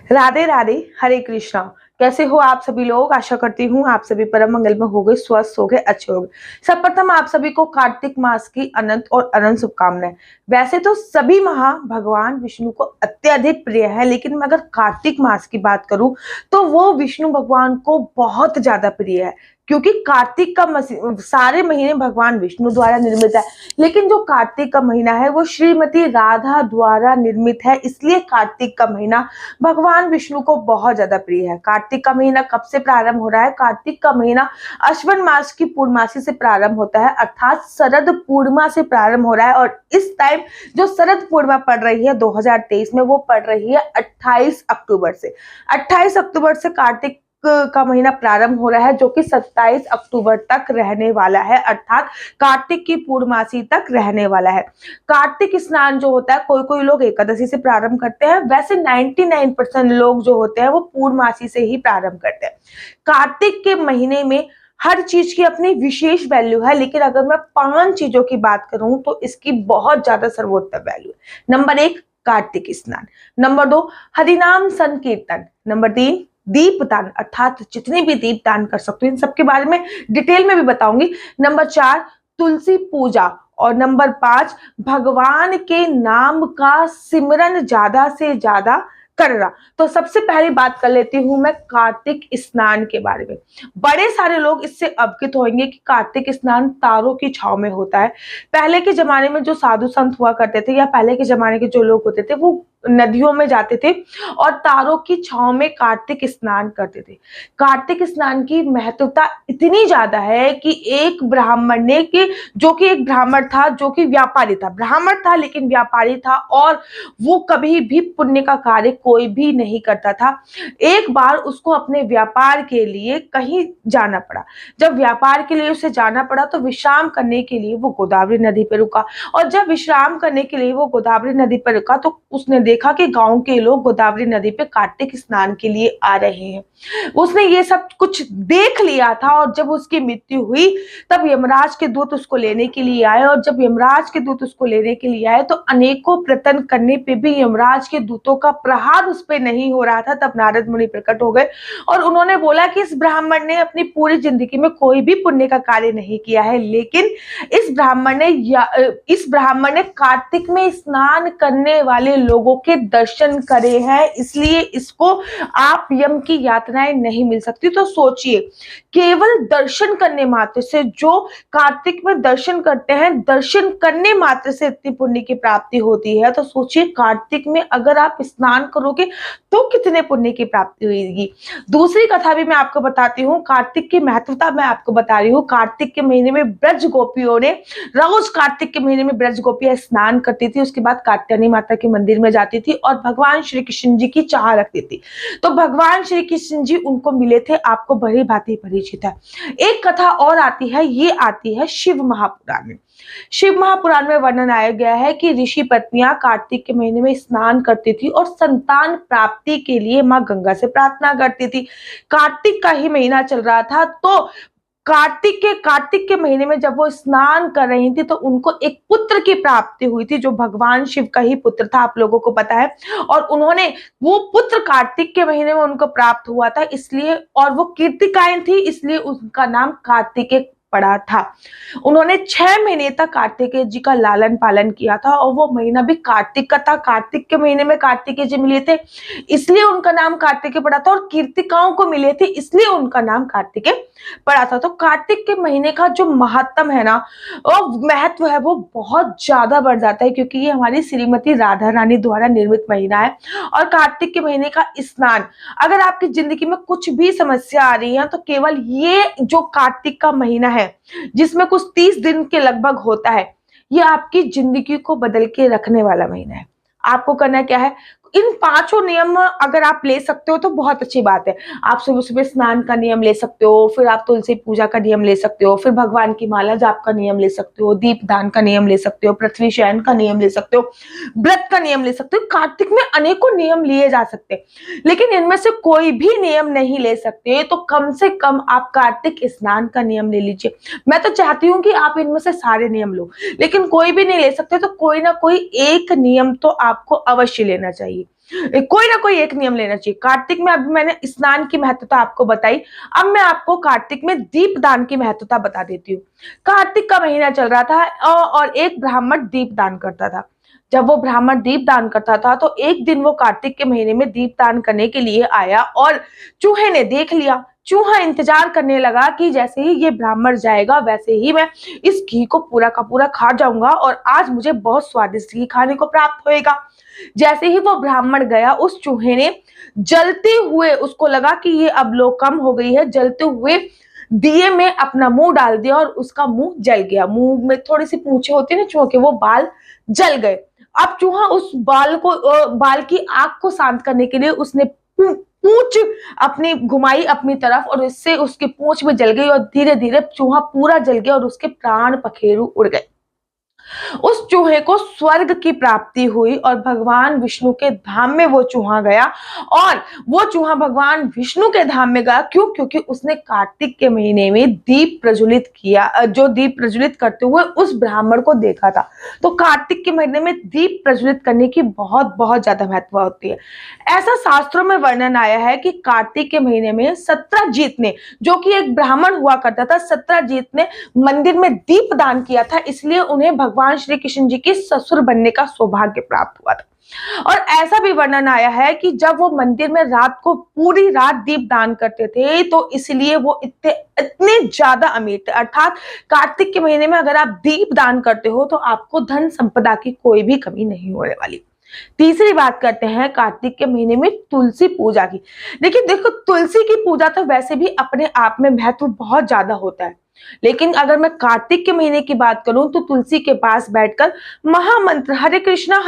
राधे राधे, हरे कृष्णा। कैसे हो आप सभी लोग? आशा करती हूँ आप सभी परम मंगल में हो गए, स्वस्थ हो गए, अच्छे हो गए। सर्वप्रथम आप सभी को कार्तिक मास की अनंत और अनंत शुभकामनाएं। वैसे तो सभी माह भगवान विष्णु को अत्यधिक प्रिय है, लेकिन मैं अगर कार्तिक मास की बात करूं तो वो विष्णु भगवान को बहुत ज्यादा प्रिय है, क्योंकि कार्तिक का सारे महीने भगवान विष्णु द्वारा निर्मित है, लेकिन जो कार्तिक का महीना है वो श्रीमती राधा द्वारा निर्मित है, इसलिए कार्तिक का महीना भगवान विष्णु को बहुत ज्यादा प्रिय है। कार्तिक का महीना कब से प्रारंभ हो रहा है? कार्तिक का महीना अश्विन मास की पूर्णमासी से प्रारंभ होता है, अर्थात शरद पूर्णिमा से प्रारंभ हो रहा है। और इस टाइम जो शरद पूर्णिमा पड़ रही है 2023 में, वो पड़ रही है 28 अक्टूबर से। 28 अक्टूबर से कार्तिक का महीना प्रारंभ हो रहा है, जो कि 27 अक्टूबर तक रहने वाला है, अर्थात कार्तिक की पूर्णमासी तक रहने वाला है। कार्तिक स्नान जो होता है, कोई कोई लोग एकादशी से प्रारंभ करते हैं, वैसे 99% लोग जो होते हैं वो पूर्णमासी से ही प्रारंभ करते हैं। कार्तिक के महीने में हर चीज की अपनी विशेष वैल्यू है, लेकिन अगर मैं 5 चीजों की बात करूं तो इसकी बहुत ज्यादा सर्वोत्तम वैल्यू है। नंबर 1, कार्तिक स्नान। नंबर 2, हरिनाम संकीर्तन। नंबर 3, दीपदान, अर्थात जितने भी दीपदान कर सकते हो, इन सबके बारे में डिटेल में भी बताऊंगी। नंबर 4, तुलसी पूजा। और नंबर 5, भगवान के नाम का सिमरन ज्यादा से ज्यादा करना। तो सबसे पहली बात कर लेती हूं मैं कार्तिक स्नान के बारे में। बड़े सारे लोग इससे अवगत होंगे कि कार्तिक स्नान तारों की छाव में होता है। पहले के जमाने में जो साधु संत हुआ करते थे, या पहले के जमाने के जो लोग होते थे, वो नदियों में जाते थे और तारों की छाव में कार्तिक स्नान करते थे। कार्तिक स्नान की महत्वता इतनी ज्यादा है कि एक ब्राह्मण ने, कि जो कि एक ब्राह्मण था, जो कि व्यापारी था, ब्राह्मण था लेकिन व्यापारी था, और वो कभी भी पुण्य का कार्य कोई भी नहीं करता था। एक बार उसको अपने व्यापार के लिए कहीं जाना पड़ा। जब व्यापार के लिए उसे जाना पड़ा तो विश्राम करने के लिए वो गोदावरी नदी पर रुका, और जब विश्राम करने के लिए वो गोदावरी नदी पर रुका तो उसने देखा कि गांव के लोग गोदावरी नदी पे कार्तिक स्नान के लिए आ रहे हैं। उसने ये सब कुछ देख लिया था, और जब उसकी मृत्यु हुई तब यमराज के दूत उसको लेने के लिए आए, और जब यमराज के दूत उसको लेने के लिए आए तो अनेकों प्रयत्न करने पे भी यमराज के दूतों का प्रहार उस पे नहीं हो रहा था। तब नारद मुनि प्रकट हो गए और उन्होंने बोला कि इस ब्राह्मण ने अपनी पूरी जिंदगी में कोई भी पुण्य का कार्य नहीं किया है, लेकिन इस ब्राह्मण ने कार्तिक में स्नान करने वाले लोगों के दर्शन करे हैं, इसलिए इसको आप यम की यातनाएं नहीं मिल सकती। तो सोचिए, केवल दर्शन करने मात्र से, जो कार्तिक में दर्शन करते हैं, दर्शन करने मात्र से इतनी पुण्य की प्राप्ति होती है। तो सोचिए, कार्तिक में अगर आप स्नान करोगे तो कितने पुण्य की प्राप्ति होगी। दूसरी कथा भी मैं आपको बताती हूँ, कार्तिक की महत्वता मैं आपको बता रही हूँ। कार्तिक के महीने में ब्रज गोपियों ने, रोज कार्तिक के महीने में ब्रज गोपियां स्नान करती थी, उसके बाद कात्यायनी माता के मंदिर में जाती थी और भगवान श्री कृष्ण जी की चाह रखती थी। तो भगवान श्री कृष्ण जी उनको मिले थे, आपको भली भांति परिचित है। एक कथा और आती है, ये आती है शिव महापुराण में। शिव महापुराण में वर्णन आया गया है कि ऋषि पत्नियां कार्तिक के महीने में स्नान करती थी और संतान प्राप्ति के लिए मां गंगा से प्रार्थना करती थी। कार्तिक का ही महीना चल रहा था, तो कार्तिक के महीने में जब वो स्नान कर रही थी तो उनको एक पुत्र की प्राप्ति हुई थी, जो भगवान शिव का ही पुत्र था, आप लोगों को पता है। और उन्होंने वो पुत्र कार्तिक के महीने में उनको प्राप्त हुआ था, इसलिए, और वो कीर्तिकाएं थी, इसलिए उनका नाम कार्तिकेय पड़ा था। उन्होंने 6 महीने तक कार्तिकेय जी का लालन पालन किया था, और वो महीना भी कार्तिक का था। कार्तिक के महीने में कार्तिकेय जी मिले थे, इसलिए उनका नाम कार्तिकेय पड़ा था, और कीर्तिकाओं को मिले थे, इसलिए उनका नाम कार्तिकेय पड़ा था। तो कार्तिक के महीने का जो महत्व है ना, और महत्व है, वो बहुत ज्यादा बढ़ जाता है, क्योंकि ये हमारी श्रीमती राधा रानी द्वारा निर्मित महीना है। और कार्तिक के महीने का स्नान, अगर आपकी जिंदगी में कुछ भी समस्या आ रही है तो केवल ये जो कार्तिक का महीना है, जिसमें कुछ 30 दिन के लगभग होता है, ये आपकी जिंदगी को बदल के रखने वाला महीना है। आपको करना क्या है, इन 5 नियम अगर आप ले सकते हो तो बहुत अच्छी बात है। आप सुबह सुबह स्नान का नियम ले सकते हो, फिर आप तुलसी पूजा का नियम ले सकते हो, फिर भगवान की माला जाप का नियम ले सकते हो, दीपदान का नियम ले सकते हो, पृथ्वी शयन का नियम ले सकते हो, व्रत का नियम ले सकते हो। कार्तिक में अनेकों नियम लिए जा सकते हैं, लेकिन इनमें से कोई भी नियम नहीं ले सकते तो कम से कम आप कार्तिक स्नान का नियम ले लीजिए। मैं तो चाहती हूँ कि आप इनमें से सारे नियम लो, लेकिन कोई भी नहीं ले सकते तो कोई ना कोई एक नियम तो आपको अवश्य लेना चाहिए। कोई ना कोई एक नियम लेना चाहिए। कार्तिक में अभी मैंने स्नान की महत्वता आपको बताई, अब मैं आपको कार्तिक में दीपदान की महत्वता बता देती हूँ। कार्तिक का महीना चल रहा था और एक ब्राह्मण दीपदान करता था। जब वो ब्राह्मण दीपदान करता था तो एक दिन वो कार्तिक के महीने में दीपदान करने के लिए आया और चूहे ने देख लिया। चूहा इंतजार करने लगा कि जैसे ही ये ब्राह्मण जाएगा वैसे ही मैं इस घी को पूरा का पूरा खा जाऊंगा और आज मुझे बहुत स्वादिष्ट घी खाने को प्राप्त होएगा। जैसे ही वो ब्राह्मण गया, उस चूहे ने जलते हुए, उसको लगा कि ये अब लो कम हो गई है, जलते हुए दिए में अपना मुंह डाल दिया और उसका मुंह जल गया। मुंह में थोड़ी सी पूंछे होती है ना चूहों के, वो बाल जल गए। अब चूहा उस बाल की आग को शांत करने के लिए उसने पूंछ अपनी घुमाई अपनी तरफ और इससे उसकी पूंछ में जल गई और धीरे धीरे चूहा पूरा जल गया और उसके प्राण पखेरु उड़ गए। उस चूहे को स्वर्ग की प्राप्ति हुई और भगवान विष्णु के धाम में वो चूहा गया। और वो चूहा भगवान विष्णु के धाम में गया क्यों? क्योंकि उसने कार्तिक के महीने में दीप प्रज्वलित किया, जो दीप प्रज्वलित करते हुए उस ब्राह्मण को देखा था। तो कार्तिक के महीने में दीप प्रज्वलित करने की बहुत बहुत ज्यादा महत्व होती है। ऐसा शास्त्रों में वर्णन आया है कि कार्तिक के महीने में सत्रजीत ने, जो कि एक ब्राह्मण हुआ करता था, सत्रजीत ने मंदिर में दीप दान किया था, इसलिए उन्हें भगवान श्री कृष्ण जी के ससुर बनने का सौभाग्य प्राप्त हुआ था। और ऐसा भी वर्णन आया है कि जब वो मंदिर में रात को पूरी रात दीप दान करते थे तो इसलिए वो इतने ज्यादा अमीर थे। अर्थात कार्तिक के महीने में अगर आप दीप दान करते हो तो आपको धन संपदा की कोई भी कमी नहीं होने वाली। तीसरी बात करते हैं कार्तिक के महीने में तुलसी पूजा की। देखो तुलसी की पूजा तो वैसे भी अपने आप में महत्व बहुत ज्यादा होता है, लेकिन अगर मैं कार्तिक के महीने की बात करूं तो तुलसी के पास बैठकर महामंत्र हरे कृष्णा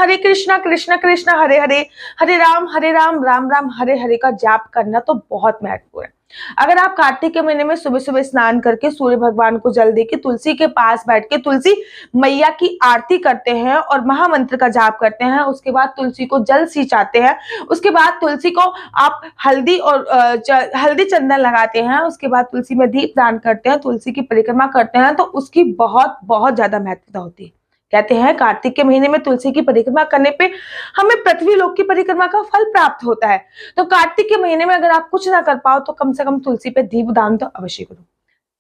कृष्ण कृष्ण हरे हरे, हरे राम राम राम हरे हरे का जाप करना तो बहुत महत्वपूर्ण है। अगर आप कार्तिक के महीने में सुबह सुबह स्नान करके सूर्य भगवान को जल देके तुलसी के पास बैठ के तुलसी मैया की आरती करते हैं और महामंत्र का जाप करते हैं, उसके बाद तुलसी को जल सिंचाते हैं, उसके बाद तुलसी को आप हल्दी चंदन लगाते हैं, उसके बाद तुलसी में दीप दान करते हैं, तुलसी की परिक्रमा करते हैं, तो उसकी बहुत बहुत ज्यादा महत्वता होती है। कहते हैं कार्तिक के महीने में तुलसी की परिक्रमा करने पे हमें पृथ्वी लोक की परिक्रमा का फल प्राप्त होता है। तो कार्तिक के महीने में अगर आप कुछ ना कर पाओ तो कम से कम तुलसी पे दीप दान तो अवश्य करो।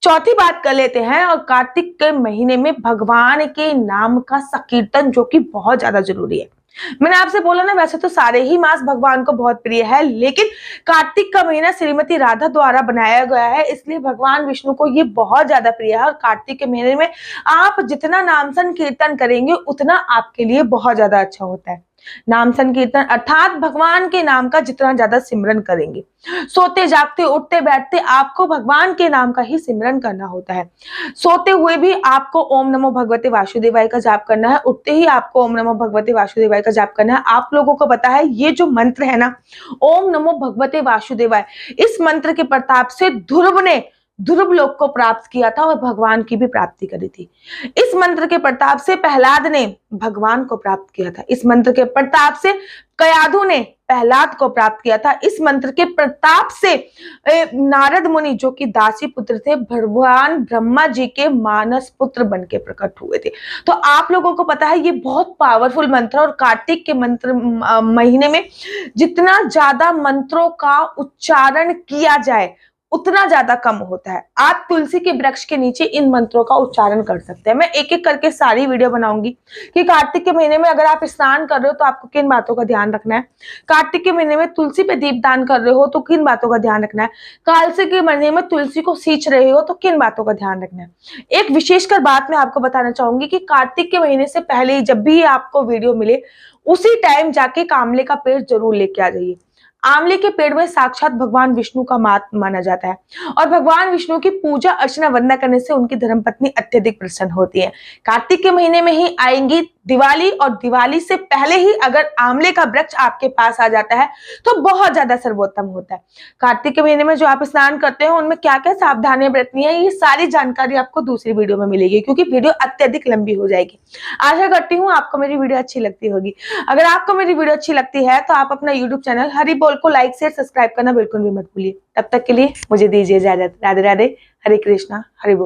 चौथी बात कर लेते हैं, और कार्तिक के महीने में भगवान के नाम का संकीर्तन, जो कि बहुत ज्यादा जरूरी है। मैंने आपसे बोला ना, वैसे तो सारे ही मास भगवान को बहुत प्रिय है, लेकिन कार्तिक का महीना श्रीमती राधा द्वारा बनाया गया है, इसलिए भगवान विष्णु को ये बहुत ज्यादा प्रिय है। और कार्तिक के महीने में आप जितना नाम संकीर्तन करेंगे उतना आपके लिए बहुत ज्यादा अच्छा होता है। नाम संकीर्तन अर्थात भगवान के नाम का जितना ज्यादा सिमरन करेंगे, सोते जागते उठते बैठते आपको भगवान के नाम का ही सिमरन करना होता है। सोते हुए भी आपको ओम नमो भगवते वासुदेवाय का जाप करना है, उठते ही आपको ओम नमो भगवते वासुदेवाय का जाप करना है। आप लोगों को पता है ये जो मंत्र है ना, ओम नमो भगवते वासुदेवाय, इस मंत्र के प्रताप से ध्रुव ने ध्रुव लोक को प्राप्त किया था और भगवान की भी प्राप्ति करी थी। इस मंत्र के प्रताप से प्रहलाद ने भगवान को प्राप्त किया था। इस मंत्र के प्रताप से कयाधु ने प्रहलाद को प्राप्त किया था। इस मंत्र के प्रताप से नारद मुनि, जो कि दासी पुत्र थे, भगवान ब्रह्मा जी के मानस पुत्र बन के प्रकट हुए थे। तो आप लोगों को पता है ये बहुत पावरफुल मंत्र, और कार्तिक के मंत्र महीने में जितना ज्यादा मंत्रों का उच्चारण किया जाए उतना ज्यादा कम होता है। आप तुलसी के वृक्ष के नीचे इन मंत्रों का उच्चारण कर सकते हैं। मैं एक एक करके सारी वीडियो बनाऊंगी कि कार्तिक के महीने में अगर आप स्नान कर रहे हो तो आपको किन बातों का ध्यान रखना है, कार्तिक के महीने में तुलसी पे दीप दान कर रहे हो तो किन बातों का ध्यान रखना है, कार्तिक के महीने में तुलसी को सींच रहे हो तो किन बातों का ध्यान रखना है। एक विशेषकर बात मैं आपको बताना चाहूंगी कि कार्तिक के महीने से पहले जब भी आपको वीडियो मिले उसी टाइम जाके कामले का पेड़ जरूर लेके आ जाइए। आंवले के पेड़ में साक्षात भगवान विष्णु का मात माना जाता है, और भगवान विष्णु की पूजा अर्चना वंदना करने से उनकी धर्मपत्नी अत्यधिक प्रसन्न होती है। कार्तिक के महीने में ही आएंगी दिवाली, और दिवाली से पहले ही अगर आंवले का वृक्ष आपके पास आ जाता है तो बहुत ज्यादा सर्वोत्तम होता है। कार्तिक के महीने में जो आप स्नान करते हैं उनमें क्या क्या सावधानियां बरतनी है, ये सारी जानकारी आपको दूसरी वीडियो में मिलेगी, क्योंकि वीडियो अत्यधिक लंबी हो जाएगी। आशा करती हूँ आपको मेरी वीडियो अच्छी लगती होगी। अगर आपको मेरी वीडियो अच्छी लगती है तो आप अपना यूट्यूब चैनल हरि बोल को लाइक शेयर सब्सक्राइब करना बिल्कुल भी मत भूलिए। तब तक के लिए मुझे दीजिए इजाजत। राधे राधे, हरे कृष्णा, हरि बोल।